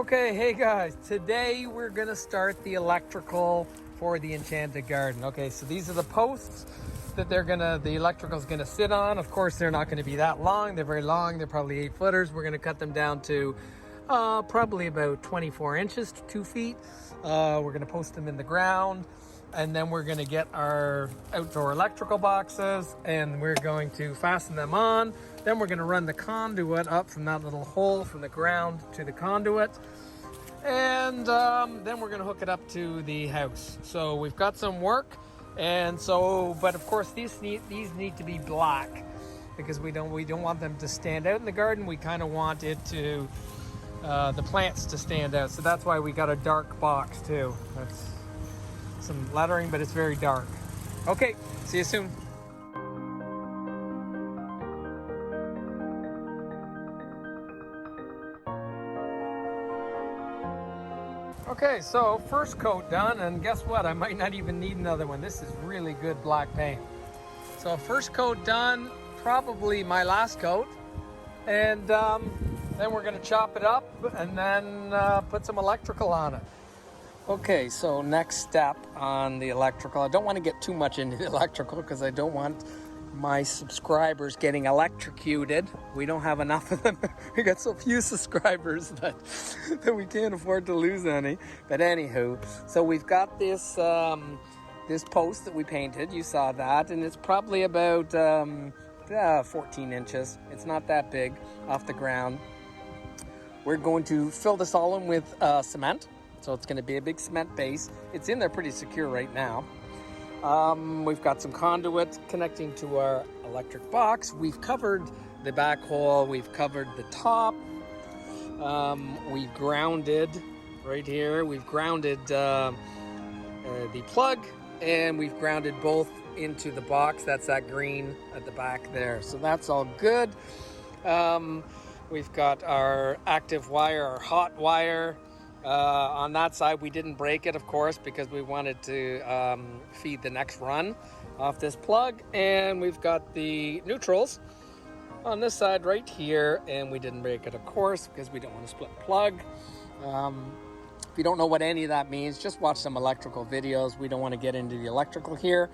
Okay, hey guys, today we're gonna start the electrical for the Enchanted Garden. Okay, so these are the posts that the electrical's gonna sit on. Of course, they're not gonna be that long. They're very long. They're probably 8 footers. We're gonna cut them down to probably about 24 inches to 2 feet. We're gonna post them in the ground, and then we're gonna get our outdoor electrical boxes and we're going to fasten them on. Then we're gonna run the conduit up from that little hole from the ground to the conduit. And then we're gonna hook it up to the house. So we've got some work, and so, but of course these need to be black because we don't want them to stand out in the garden. We kind of want it to the plants to stand out. So that's why we got a dark box too. That's some lettering, but it's very dark. Okay, see you soon. Okay, so first coat done, and guess what? I might not even need another one. This is really good black paint. So first coat done, probably my last coat, and then we're gonna chop it up and then put some electrical on it. Okay, so next step on the electrical. I don't want to get too much into the electrical because I don't want my subscribers getting electrocuted. We don't have enough of them. We got so few subscribers that we can't afford to lose any. But anywho, so we've got this this post that we painted. You saw that, and it's probably about 14 inches. It's not that big off the ground. We're going to fill this all in with cement. So it's going to be a big cement base. It's in there pretty secure right now. We've got some conduit connecting to our electric box. We've covered the back hole. We've covered the top. We've grounded right here. We've grounded the plug, and we've grounded both into the box. That's that green at the back there. So that's all good. We've got our active wire, our hot wire. On that side, we didn't break it, of course, because we wanted to feed the next run off this plug. And we've got the neutrals on this side right here, and we didn't break it, of course, because we don't want to split plug. If you don't know what any of that means, just watch some electrical videos. We don't want to get into the electrical here.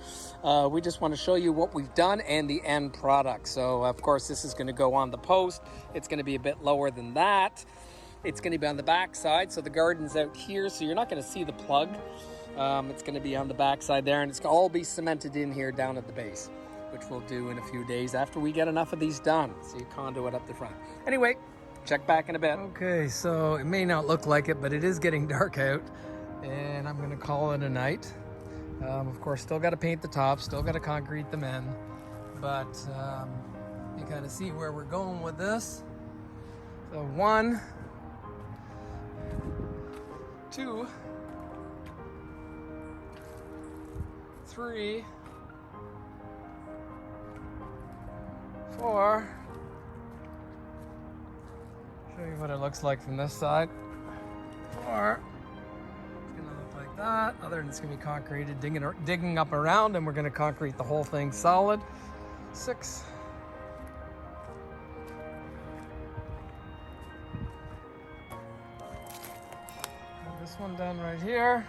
We just want to show you what we've done and the end product. So, of course, this is going to go on the post. It's going to be a bit lower than that. It's going to be on the back side, so the garden's out here, so you're not going to see the plug. It's going to be on the back side there, and it's going to all be cemented in here down at the base, which we'll do in a few days after we get enough of these done. So you conduit up the front. Anyway, check back in a bit. Okay, so it may not look like it, but it is getting dark out, and I'm going to call it a night. Of course, still got to paint the top, still got to concrete them in, but you kind of see where we're going with this. So 1, 2, 3, 4. Show you what it looks like from this side. 4. It's gonna look like that. Other than it's gonna be concreted, digging up around, and we're gonna concrete the whole thing solid. 6. This one done right here.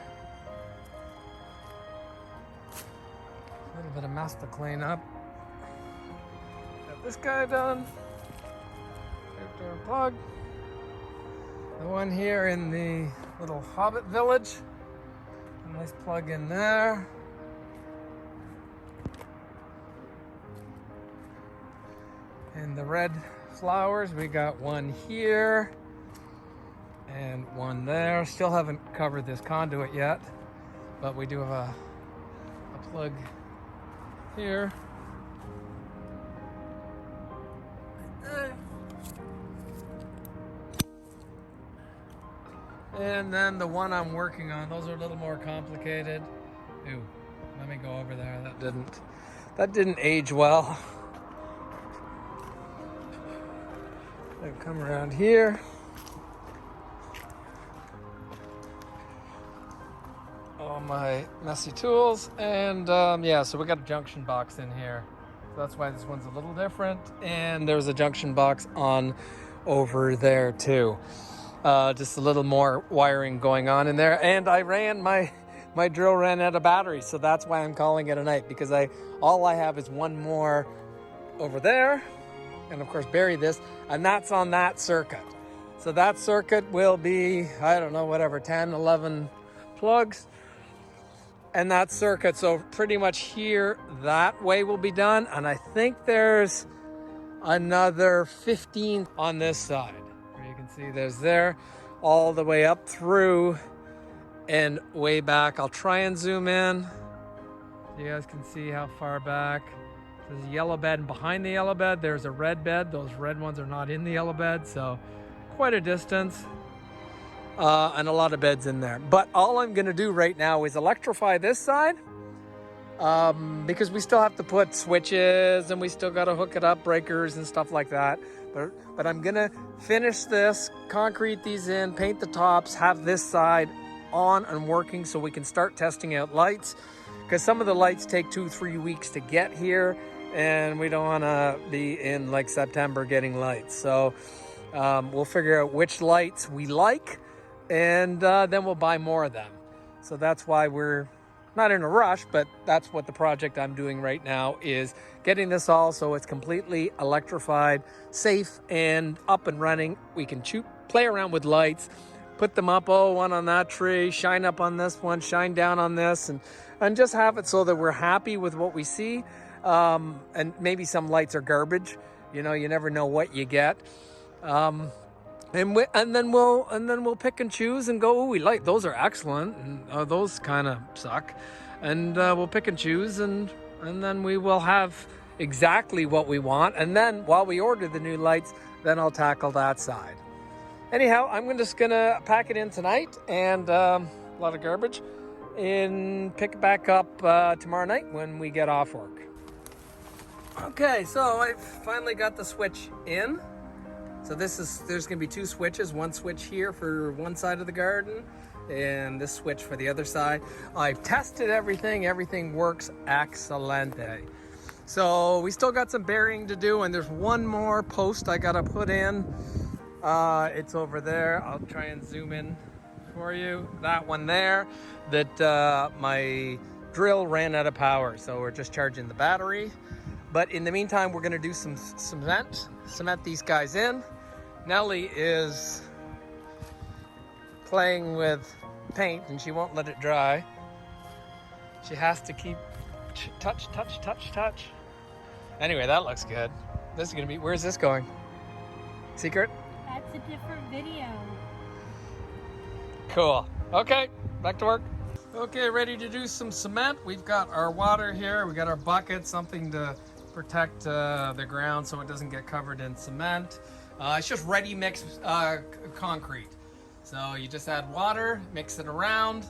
A little bit of mess to clean up. Got this guy done. Outdoor plug. The one here in the little Hobbit village. A nice plug in there. And the red flowers, we got one here. And one there. Still haven't covered this conduit yet, but we do have a plug here. And then the one I'm working on, those are a little more complicated. Ooh, let me go over there. That didn't age well. I'll come around here. All my messy tools, and yeah, so we got a junction box in here, so that's why this one's a little different. And there's a junction box on over there too. Just a little more wiring going on in there. And I ran my drill ran out of battery, so that's why I'm calling it a night, because all I have is one more over there, and of course bury this, and that's on that circuit. So that circuit will be, I don't know, whatever, 10, 11 plugs. And that circuit, so pretty much here, that way will be done. And I think there's another 15 on this side. You can see there's there, all the way up through and way back. I'll try and zoom in so you guys can see how far back. There's a yellow bed, and behind the yellow bed there's a red bed. Those red ones are not in the yellow bed, so quite a distance, and a lot of beds in there. But all I'm gonna do right now is electrify this side, because we still have to put switches and we still got to hook it up, breakers and stuff like that. But I'm gonna finish this, concrete these in, paint the tops, have this side on and working so we can start testing out lights, because some of the lights take 2-3 weeks to get here, and we don't want to be in like September getting lights. So we'll figure out which lights we like, and then we'll buy more of them. So that's why we're not in a rush, but that's what the project I'm doing right now is, getting this all so it's completely electrified, safe, and up and running. We can play around with lights, put them up, one on that tree, shine up on this one, shine down on this, and just have it so that we're happy with what we see. And maybe some lights are garbage, you never know what you get. And then we'll pick and choose and go, we like those, are excellent, and those kind of suck, and we'll pick and choose, and then we will have exactly what we want. And then while we order the new lights, then I'll tackle that side. Anyhow, I'm just gonna pack it in tonight, and a lot of garbage, and pick it back up tomorrow night when we get off work. Okay, so I've finally got the switch in. So there's gonna be 2 switches, one switch here for one side of the garden, and this switch for the other side. I've tested everything works excellente. So we still got some burying to do, and there's one more post I gotta put in. It's over there. I'll try and zoom in for you. That one there, that my drill ran out of power, so we're just charging the battery. But in the meantime, we're gonna do some cement these guys in. Nellie is playing with paint, and she won't let it dry. She has to keep touch. Anyway, that looks good. This is gonna be, where's this going? Secret? That's a different video. Cool. Okay, back to work. Okay, ready to do some cement. We've got our water here. We got our bucket, something to protect the ground so it doesn't get covered in cement. It's just ready mix concrete. So you just add water, mix it around,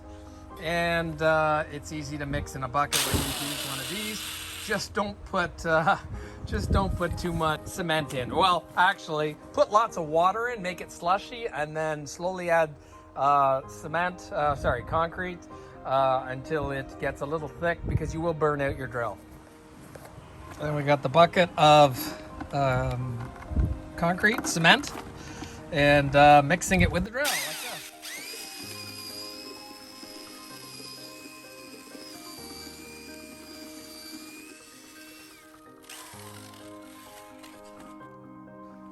and it's easy to mix in a bucket when you use one of these. Just don't put too much cement in. Well, actually, put lots of water in, make it slushy, and then slowly add concrete until it gets a little thick, because you will burn out your drill. Then we got the bucket of concrete, cement, and mixing it with the drill. Like that.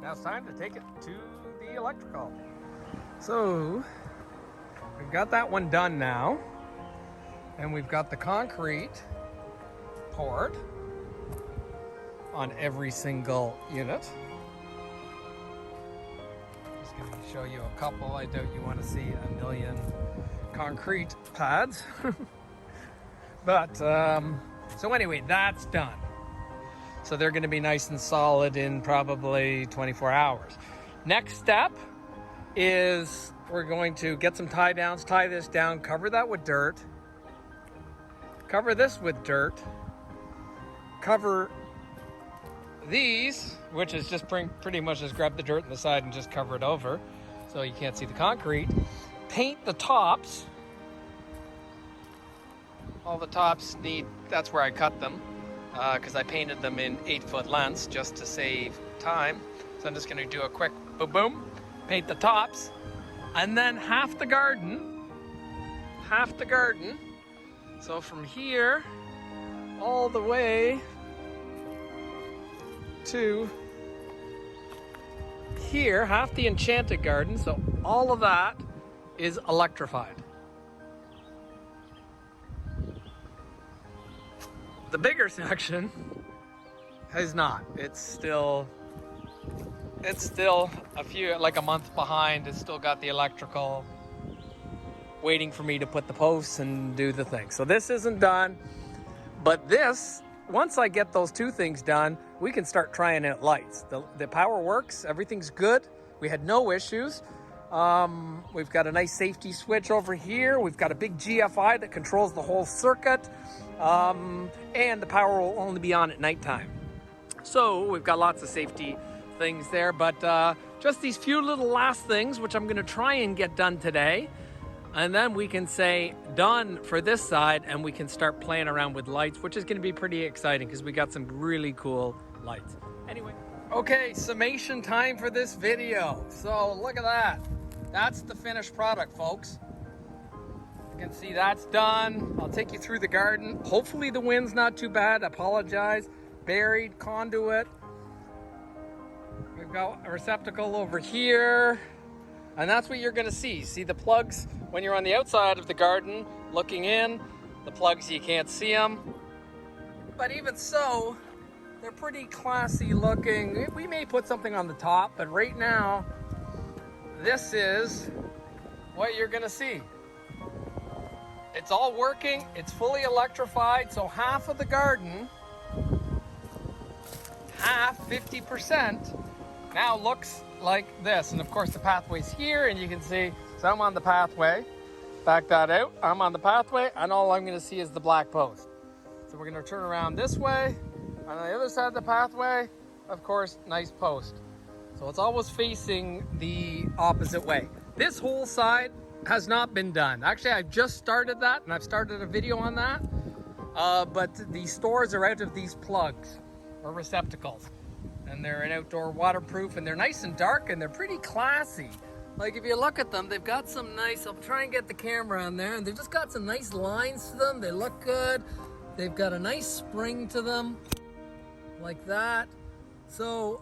Now it's time to take it to the electrical. So we've got that one done now, and we've got the concrete poured on every single unit. Just going to show you a couple. I doubt you want to see a million concrete pads. But so anyway, that's done. So they're going to be nice and solid in probably 24 hours. Next step is we're going to get some tie downs, tie this down, cover that with dirt, cover this with dirt, cover these, which is just pretty much just grab the dirt on the side and just cover it over so you can't see the concrete. Paint the tops. All the tops need, that's where I cut them, because I painted them in 8-foot lengths just to save time. So I'm just going to do a quick boom boom, paint the tops, and then half the garden. So from here all the way to here, half the Enchanted Garden. So all of that is electrified. The bigger section is not. It's still a few, like a month behind. It's still got the electrical waiting for me to put the posts and do the thing. So this isn't done, but this, once I get those two things done, we can start trying out lights. The power works, everything's good. We had no issues. We've got a nice safety switch over here. We've got a big GFI that controls the whole circuit. And the power will only be on at nighttime. So we've got lots of safety things there, but just these few little last things, which I'm gonna try and get done today. And then we can say done for this side, and we can start playing around with lights, which is gonna be pretty exciting because we got some really cool lights. Anyway, okay, summation time for this video. So look at that. That's the finished product, folks. You can see that's done. I'll take you through the garden. Hopefully the wind's not too bad. Apologize. Buried conduit. We've got a receptacle over here. And that's what you're gonna see. See the plugs when you're on the outside of the garden looking in. The plugs, you can't see them. But even so, they're pretty classy looking. We may put something on the top, but right now, this is what you're gonna see. It's all working, it's fully electrified, so half of the garden, half, 50%, now looks like this. And of course the pathway's here, and you can see, so I'm on the pathway. Back that out, I'm on the pathway, and all I'm gonna see is the black post. So we're gonna turn around this way, on the other side of the pathway, of course, nice post. So it's always facing the opposite way. This whole side has not been done. Actually, I've just started that, and I've started a video on that. But the stores are out of these plugs or receptacles, and they're an outdoor waterproof, and they're nice and dark, and they're pretty classy. Like if you look at them, they've got some nice, I'll try and get the camera on there, and they've just got some nice lines to them. They look good. They've got a nice spring to them, like that. So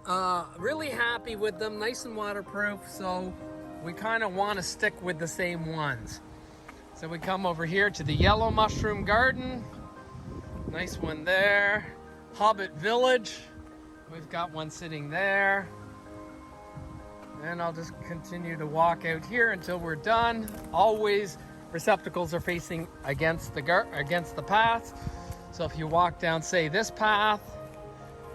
really happy with them, nice and waterproof. So we kind of want to stick with the same ones. So we come over here to the yellow mushroom garden. Nice one there. Hobbit Village. We've got one sitting there. And I'll just continue to walk out here until we're done. Always receptacles are facing against the path. So if you walk down, say, this path,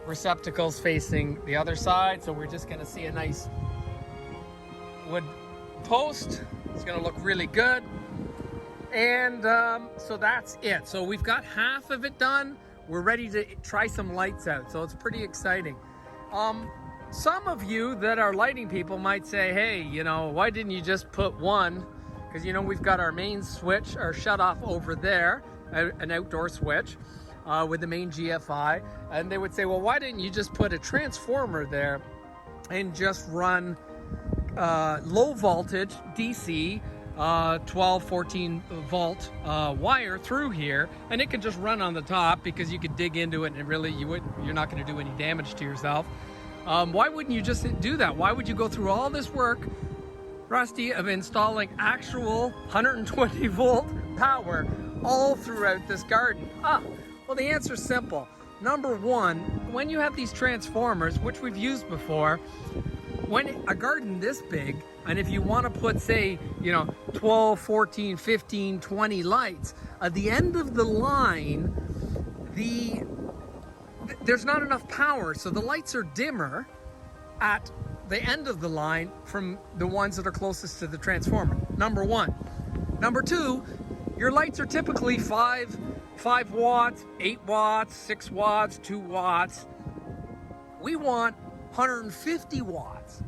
receptacles facing the other side. So we're just gonna see a nice wood post. It's gonna look really good. And so that's it. So we've got half of it done. We're ready to try some lights out. So it's pretty exciting. Some of you that are lighting people might say, hey, you know, why didn't you just put one? Because, you know, we've got our main switch, our shut off over there, an outdoor switch with the main GFI. And they would say, well, why didn't you just put a transformer there and just run low voltage DC 12, 14 volt wire through here, and it could just run on the top because you could dig into it and really you're not going to do any damage to yourself. Why wouldn't you just do that? Why would you go through all this work, Rusty, of installing actual 120 volt power all throughout this garden? Well, the answer is simple. Number one, when you have these transformers, which we've used before, when a garden this big, and if you want to put, say, you know, 12, 14, 15, 20 lights, at the end of the line, there's not enough power, so the lights are dimmer at the end of the line from the ones that are closest to the transformer. Number one. Number two, your lights are typically 5 watts, 8 watts, 6 watts, 2 watts. We want 150 watts.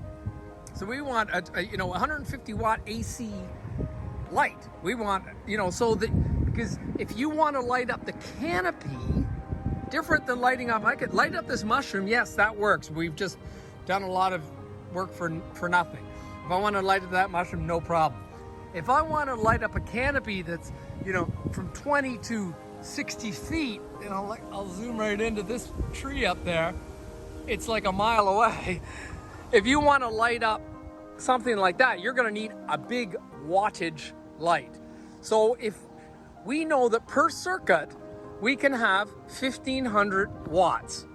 So we want a 150 watt AC light. We want, you know, so that, because if you want to light up the canopy, different than lighting up, I could light up this mushroom, yes, that works. We've just done a lot of work for nothing. If I want to light up that mushroom, no problem. If I want to light up a canopy that's, you know, from 20 to 60 feet, you know, like I'll zoom right into this tree up there. It's like a mile away. If you want to light up something like that, you're going to need a big wattage light. So if we know that per circuit, we can have 1500 watts,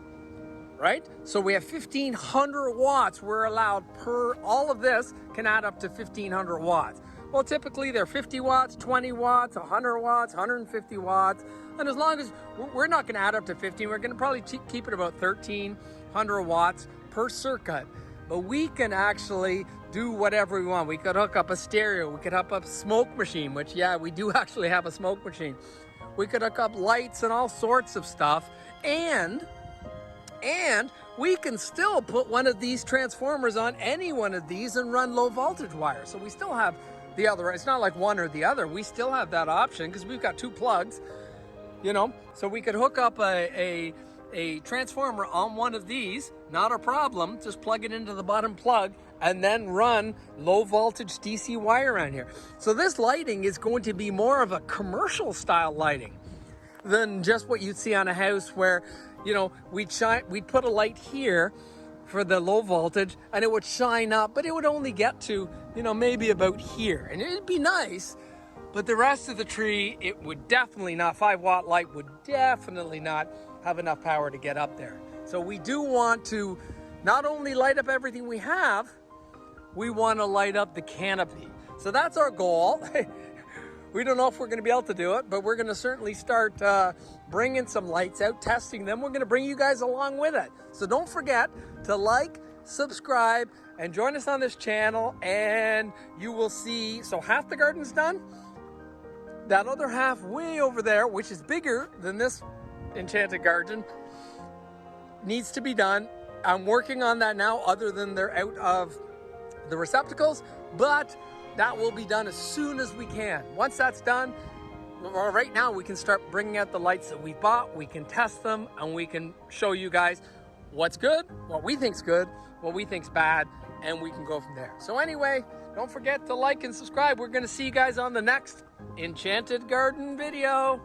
right? So we have 1500 watts we're allowed per, all of this can add up to 1500 watts. Well, typically they're 50 watts, 20 watts, 100 watts, 150 watts. And as long as we're not going to add up to 15, we're going to probably keep it about 1300 watts per circuit. But we can actually do whatever we want. We could hook up a stereo. We could hook up a smoke machine, which, yeah, we do actually have a smoke machine. We could hook up lights and all sorts of stuff. And we can still put one of these transformers on any one of these and run low voltage wire. So we still have the other. It's not like one or the other. We still have that option because we've got two plugs, you know. So we could hook up a transformer on one of these, not a problem. Just plug it into the bottom plug and then run low voltage DC wire around here. So this lighting is going to be more of a commercial style lighting than just what you'd see on a house where, you know, we'd put a light here for the low voltage and it would shine up, but it would only get to, you know, maybe about here. And it'd be nice, but the rest of the tree, it would definitely not, 5-watt light would definitely not have enough power to get up there. So we do want to not only light up everything we have, we want to light up the canopy. So that's our goal. We don't know if we're going to be able to do it, but we're going to certainly start bringing some lights out, testing them. We're going to bring you guys along with it. So don't forget to like, subscribe, and join us on this channel, and you will see, so half the garden's done. That other half way over there, which is bigger than this enchanted garden, needs to be done. I'm working on that now, other than they're out of the receptacles, but that will be done as soon as we can. Once that's done, right now we can start bringing out the lights that we bought, we can test them, and we can show you guys what's good, what we think's good, what we think's bad, and we can go from there. So anyway, don't forget to like and subscribe. We're gonna see you guys on the next Enchanted Garden video.